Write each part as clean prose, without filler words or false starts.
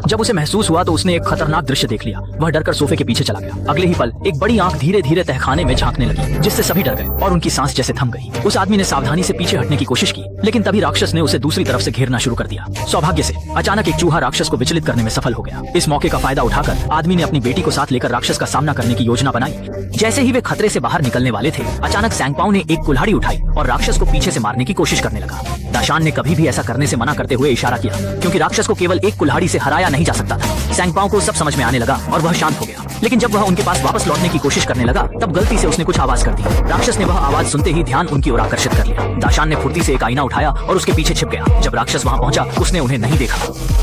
जब उसे महसूस हुआ तो उसने एक खतरनाक दृश्य देख लिया। वह डरकर सोफे के पीछे चला गया। अगले ही पल एक बड़ी आंख धीरे धीरे तहखाने में झांकने लगी, जिससे सभी डर गए और उनकी सांस जैसे थम गई। उस आदमी ने सावधानी से पीछे हटने की कोशिश की, लेकिन तभी राक्षस ने उसे दूसरी तरफ से घेरना शुरू कर दिया। सौभाग्य से अचानक एक चूहा राक्षस को विचलित करने में सफल हो गया। इस मौके का फायदा उठाकर आदमी ने अपनी बेटी को साथ लेकर राक्षस का सामना करने की योजना बनाई। जैसे ही वे खतरे से बाहर निकलने वाले थे, अचानक सैंगपाओ ने एक कुल्हाड़ी उठाई और राक्षस को पीछे से मारने की कोशिश करने लगा। दाशान ने कभी भी ऐसा करने से मना करते हुए इशारा किया, क्योंकि राक्षस को केवल एक कुल्हाड़ी से हराया नहीं जा सकता था। सैंगपाओ को सब समझ में आने लगा और वह शांत हो गया। लेकिन जब वह उनके पास वापस लौटने की कोशिश करने लगा, तब गलती से उसने कुछ आवाज कर दी। राक्षस ने वह आवाज सुनते ही ध्यान उनकी ओर आकर्षित कर लिया। दाशान ने फुर्ती से एक आईना उठाया और उसके पीछे छिप गया। जब राक्षस वहां पहुंचा, उसने उन्हें नहीं देखा,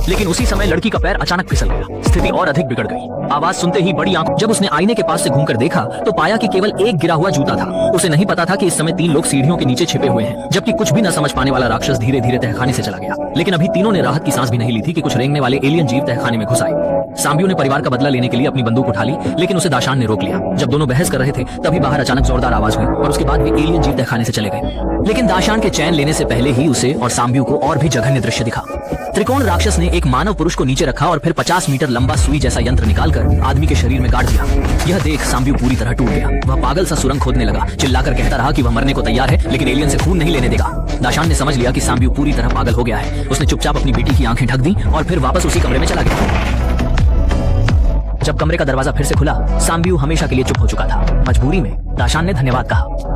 लेकिन उसी समय लड़की का पैर अचानक फिसल गया। स्थिति और अधिक बिगड़ गई। आवाज सुनते ही बड़ी आंख जब उसने आईने के पास से घूमकर देखा, तो पाया कि केवल एक गिरा हुआ जूता था। उसे नहीं पता था कि इस समय 3 लोग सीढ़ियों के नीचे छिपे हुए हैं। जबकि कुछ भी न समझ पाने वाला राक्षस धीरे धीरे तहखाने से चला गया। लेकिन अभी तीनों ने राहत की सांस भी नहीं ली थी कि कुछ रेंगने वाले एलियन जीव तहखाने में घुस आए। सांबियो ने परिवार का बदला लेने के लिए अपनी बंदूक उठा ली, लेकिन उसे दाशान ने रोक लिया। जब दोनों बहस कर रहे थे, तभी बाहर अचानक जोरदार आवाज हुई और उसके बाद वे एलियन जीव तहखाने से चले गए। लेकिन दाशान के चैन लेने से पहले ही उसे और सांबियो को और भी जघन्य दृश्य दिखा। त्रिकोण राक्षस ने एक मानव पुरुष को नीचे रखा और फिर 50 मीटर लंबा सुई जैसा यंत्र निकालकर आदमी के शरीर में गाड़ दिया। यह देख सांबियो पूरी तरह टूट गया। वह पागल सा सुरंग खोदने लगा, चिल्लाकर कहता रहा कि वह मरने को तैयार है, लेकिन एलियन से खून नहीं लेने देगा। दाशान ने समझ लिया कि सांबियो पूरी तरह पागल हो गया है। उसने चुपचाप अपनी बेटी की आंखें ढक दी और फिर वापस उसी कमरे में चला गया। जब कमरे का दरवाजा फिर से खुला, सांबियो हमेशा के लिए चुप हो चुका था। मजबूरी में दाशान ने धन्यवाद कहा।